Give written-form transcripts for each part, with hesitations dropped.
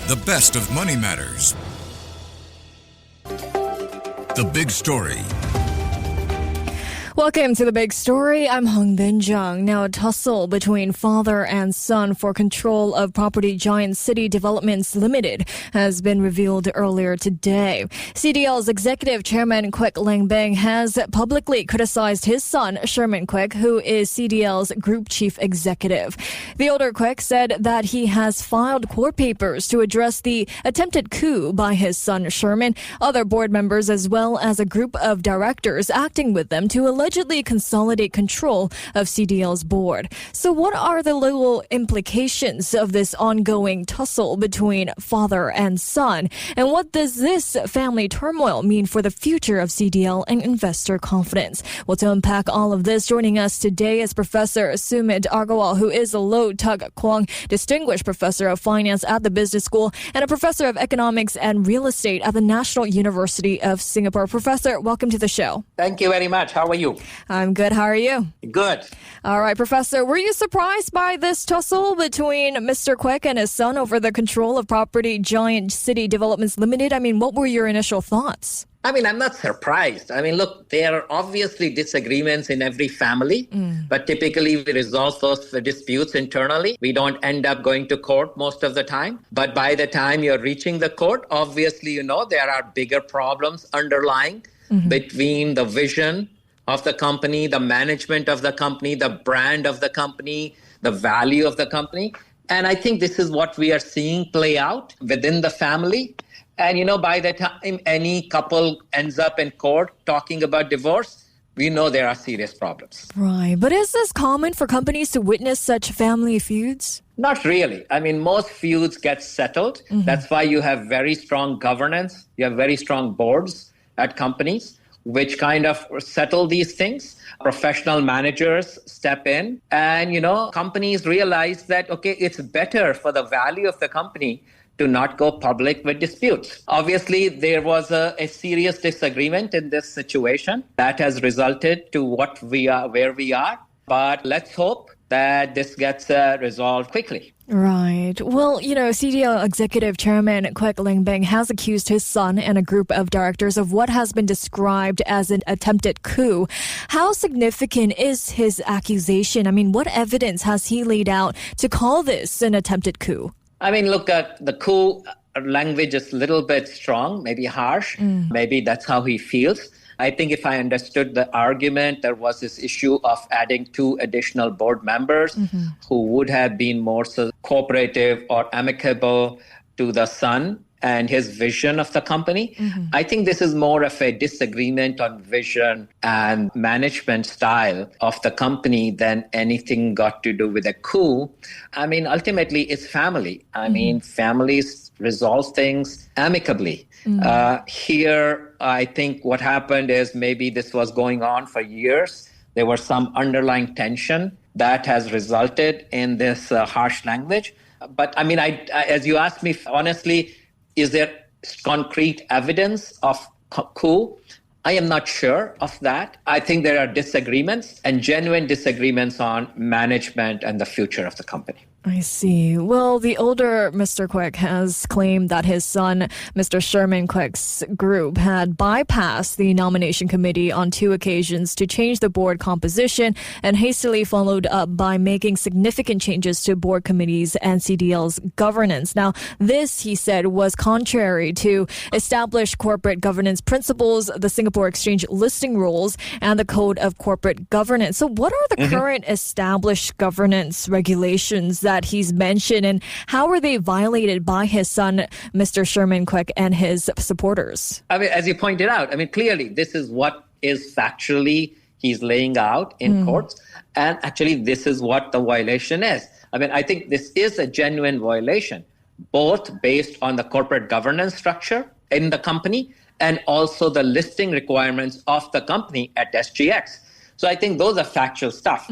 The best of Money Matters. The Big Story. Welcome to The Big Story. I'm Hongbin, Jeong. Now, a tussle between father and son for control of property giant City Developments Limited has been revealed earlier today. CDL's executive chairman, Kwek Leng Beng, has publicly criticized his son, Sherman Kuek, who is CDL's group chief executive. The older Kwek said that he has filed court papers to address the attempted coup by his son, Sherman, other board members, as well as a group of directors acting with them to allegedly consolidate control of CDL's board. So what are the legal implications of this ongoing tussle between father and son? And what does this family turmoil mean for the future of CDL and investor confidence? Well, to unpack all of this, joining us today is Professor Sumit Agarwal, who is a Lo Tuk Kwong Distinguished Professor of Finance at the Business School and a Professor of Economics and Real Estate at the National University of Singapore. Professor, welcome to the show. Thank you very much. How are you? I'm good. How are you? Good. All right, Professor, were you surprised by this tussle between Mr. Kuek and his son over the control of property giant City Developments Limited? I mean, what were your initial thoughts? I'm not surprised. Look, there are obviously disagreements in every family, but typically we resolve those disputes internally. We don't end up going to court most of the time. But by the time you're reaching the court, obviously, there are bigger problems underlying between the vision of the company, the management of the company, the brand of the company, the value of the company. And I think this is what we are seeing play out within the family. And, by the time any couple ends up in court talking about divorce, we know there are serious problems. Right. But is this common for companies to witness such family feuds? Not really. Most feuds get settled. That's why you have very strong governance. You have very strong boards at companies, which kind of settle these things. Professional managers step in and, companies realize that, it's better for the value of the company to not go public with disputes. Obviously, there was a serious disagreement in this situation that has resulted to where we are. But let's hope that this gets resolved quickly. Right. Well, CDL Executive Chairman Kwek Leng Beng has accused his son and a group of directors of what has been described as an attempted coup. How significant is his accusation? What evidence has he laid out to call this an attempted coup? Look, the coup language is a little bit strong, maybe harsh. Maybe that's how he feels. I think if I understood the argument, there was this issue of adding 2 additional board members who would have been more cooperative or amicable to the son and his vision of the company. I think this is more of a disagreement on vision and management style of the company than anything got to do with a coup. Ultimately, it's family. Families resolve things amicably. Here, I think what happened is maybe this was going on for years. There was some underlying tension that has resulted in this harsh language. But as you asked me, honestly, is there concrete evidence of coup? I am not sure of that. I think there are disagreements and genuine disagreements on management and the future of the company. I see. Well, the older Mr. Kuek has claimed that his son, Mr. Sherman Kuek's group, had bypassed the nomination committee on 2 occasions to change the board composition and hastily followed up by making significant changes to board committees and CDL's governance. Now, this, he said, was contrary to established corporate governance principles, the Singapore Exchange listing rules, and the Code of Corporate Governance. So what are the current established governance regulations that he's mentioned, and how are they violated by his son, Mr. Sherman Kuek, and his supporters? As you pointed out, clearly this is what is factually he's laying out in courts, and actually this is what the violation is. I think this is a genuine violation, both based on the corporate governance structure in the company and also the listing requirements of the company at SGX. So I think those are factual stuff.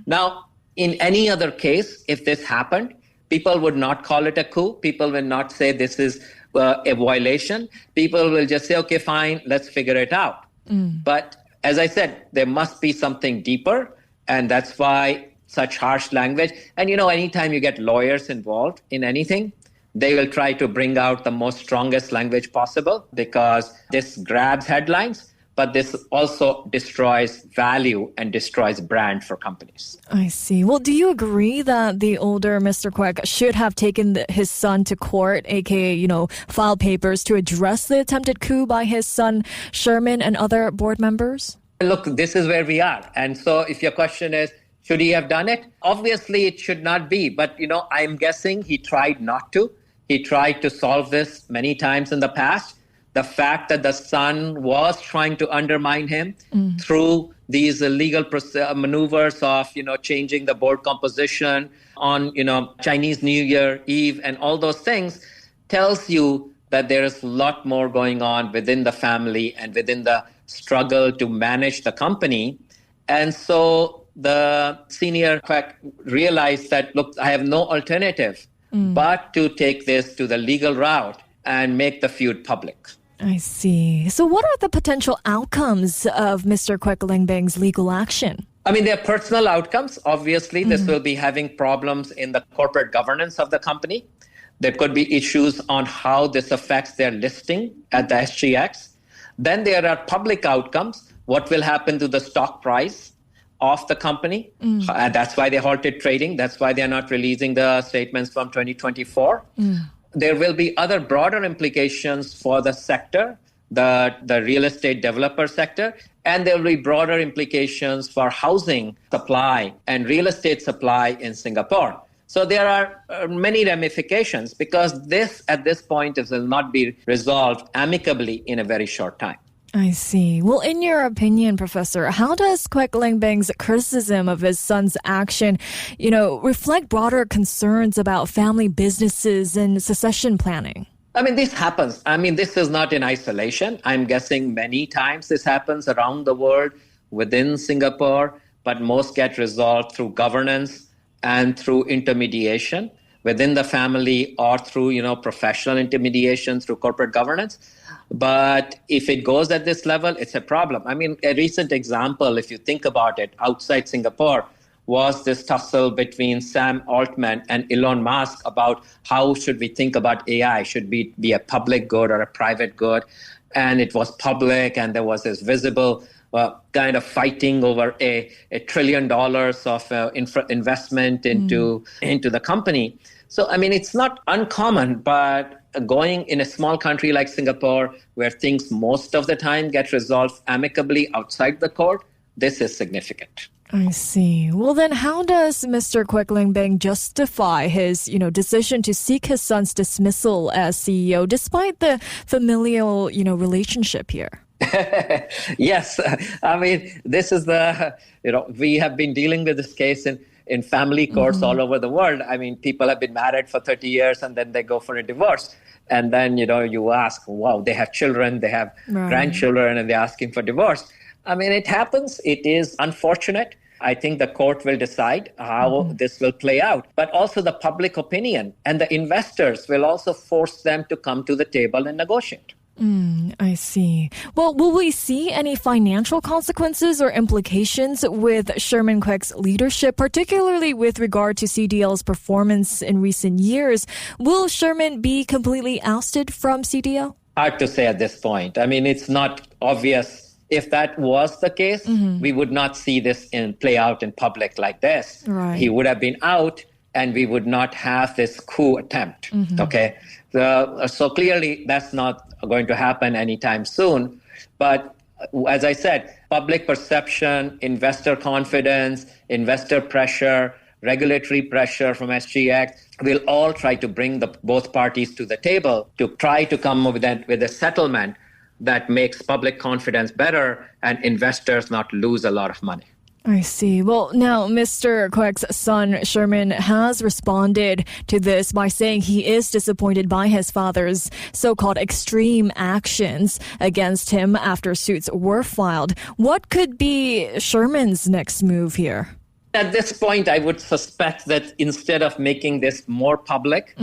Now, in any other case, if this happened, people would not call it a coup. People will not say this is a violation. People will just say, okay, fine, let's figure it out. But as I said, there must be something deeper. And that's why such harsh language. And, anytime you get lawyers involved in anything, they will try to bring out the most strongest language possible because this grabs headlines, but this also destroys value and destroys brand for companies. I see. Well, do you agree that the older Mr. Kuek should have taken his son to court, aka, filed papers to address the attempted coup by his son Sherman and other board members? Look, this is where we are. And so if your question is, should he have done it? Obviously, it should not be. But, I'm guessing he tried not to. He tried to solve this many times in the past. The fact that the son was trying to undermine him through these illegal maneuvers of, changing the board composition on, Chinese New Year Eve and all those things tells you that there is a lot more going on within the family and within the struggle to manage the company. And so the senior Kwek realized that, look, I have no alternative but to take this to the legal route and make the feud public. I see. So what are the potential outcomes of Mr. Kwek Leng Beng's legal action? I mean, there are personal outcomes. Obviously, this will be having problems in the corporate governance of the company. There could be issues on how this affects their listing at the SGX. Then there are public outcomes. What will happen to the stock price of the company? That's why they halted trading. That's why they're not releasing the statements from 2024. There will be other broader implications for the sector, the real estate developer sector, and there will be broader implications for housing supply and real estate supply in Singapore. So there are many ramifications because this, at this point, will not be resolved amicably in a very short time. I see. Well, in your opinion, Professor, how does Kwek Leng Beng's criticism of his son's action, reflect broader concerns about family businesses and succession planning? I mean, this happens. I mean, this is not in isolation. I'm guessing many times this happens around the world within Singapore, but most get resolved through governance and through intermediation within the family or through, professional intermediation through corporate governance. But if it goes at this level, it's a problem. I mean, a recent example, if you think about it, outside Singapore, was this tussle between Sam Altman and Elon Musk about how should we think about AI? Should it be a public good or a private good? And it was public, and there was this visible kind of fighting over a $1 trillion of investment into the company. So, I mean, it's not uncommon, but going in a small country like Singapore, where things most of the time get resolved amicably outside the court, this is significant. I see. Well, then how does Mr. Kwek Leng Beng justify his, decision to seek his son's dismissal as CEO, despite the familial, relationship here? Yes. I mean, this is we have been dealing with this case in family courts all over the world. I mean, people have been married for 30 years and then they go for a divorce. And then, you ask, wow, they have children, they have grandchildren, and they're asking for divorce. I mean, it happens. It is unfortunate. I think the court will decide how this will play out. But also the public opinion and the investors will also force them to come to the table and negotiate. I see. Well, will we see any financial consequences or implications with Sherman Kuek's leadership, particularly with regard to CDL's performance in recent years? Will Sherman be completely ousted from CDL? Hard to say at this point. I mean, it's not obvious. If that was the case, we would not see this play out in public like this. Right. He would have been out and we would not have this coup attempt. Okay. So clearly that's not going to happen anytime soon. But as I said, public perception, investor confidence, investor pressure, regulatory pressure from SGX will all try to bring both parties to the table to try to come up with a settlement that makes public confidence better and investors not lose a lot of money. I see. Well, now, Mr. Kuek's son, Sherman, has responded to this by saying he is disappointed by his father's so-called extreme actions against him after suits were filed. What could be Sherman's next move here? At this point, I would suspect that instead of making this more public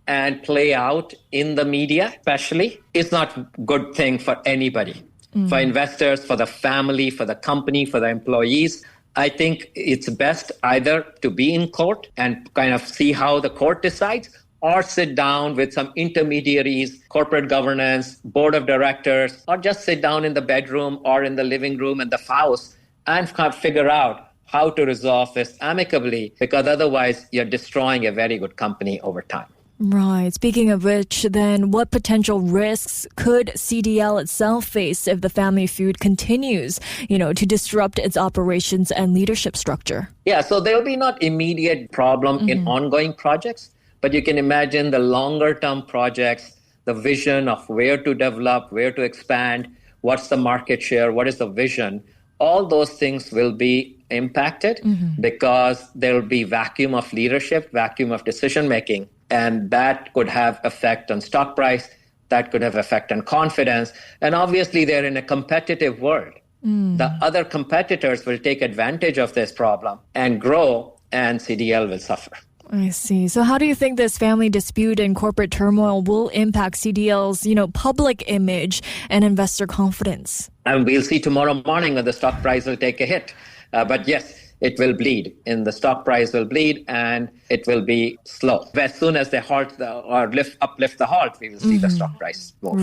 and play out in the media, especially, it's not a good thing for anybody. For investors, for the family, for the company, for the employees. I think it's best either to be in court and kind of see how the court decides, or sit down with some intermediaries, corporate governance, board of directors, or just sit down in the bedroom or in the living room in the house and figure out how to resolve this amicably, because otherwise you're destroying a very good company over time. Right. Speaking of which, then, what potential risks could CDL itself face if the family feud continues, to disrupt its operations and leadership structure? Yeah, so there will be not immediate problem in ongoing projects, but you can imagine the longer term projects, the vision of where to develop, where to expand, what's the market share, what is the vision. All those things will be impacted because there will be vacuum of leadership, vacuum of decision making. And that could have effect on stock price, that could have effect on confidence. And obviously, they're in a competitive world. The other competitors will take advantage of this problem and grow, and CDL will suffer. I see. So how do you think this family dispute and corporate turmoil will impact CDL's, public image and investor confidence? And we'll see tomorrow morning when the stock price will take a hit. But yes, it will bleed. And the stock price will bleed, and it will be slow. As soon as they uplift the halt, we will see the stock price move.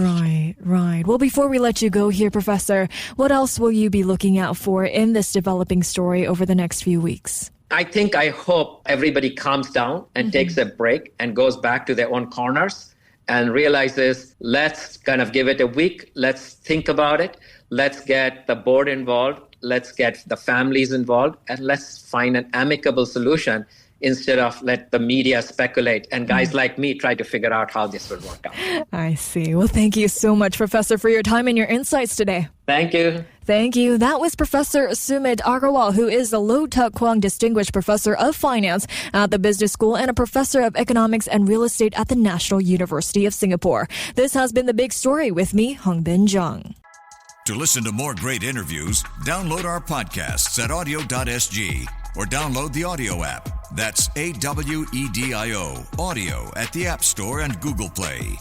Right. Well, before we let you go here, Professor, what else will you be looking out for in this developing story over the next few weeks? I hope everybody calms down and takes a break and goes back to their own corners and realizes, let's kind of give it a week. Let's think about it. Let's get the board involved. Let's get the families involved, and let's find an amicable solution instead of let the media speculate and guys like me try to figure out how this will work out. I see. Well, thank you so much, Professor, for your time and your insights today. Thank you. Thank you. That was Professor Sumit Agarwal, who is the Lo Tuk Kwong Distinguished Professor of Finance at the Business School and a Professor of Economics and Real Estate at the National University of Singapore. This has been The Big Story with me, Hongbin Jeong. To listen to more great interviews, download our podcasts at audio.sg or download the audio app. That's AWEDIO, audio at the App Store and Google Play.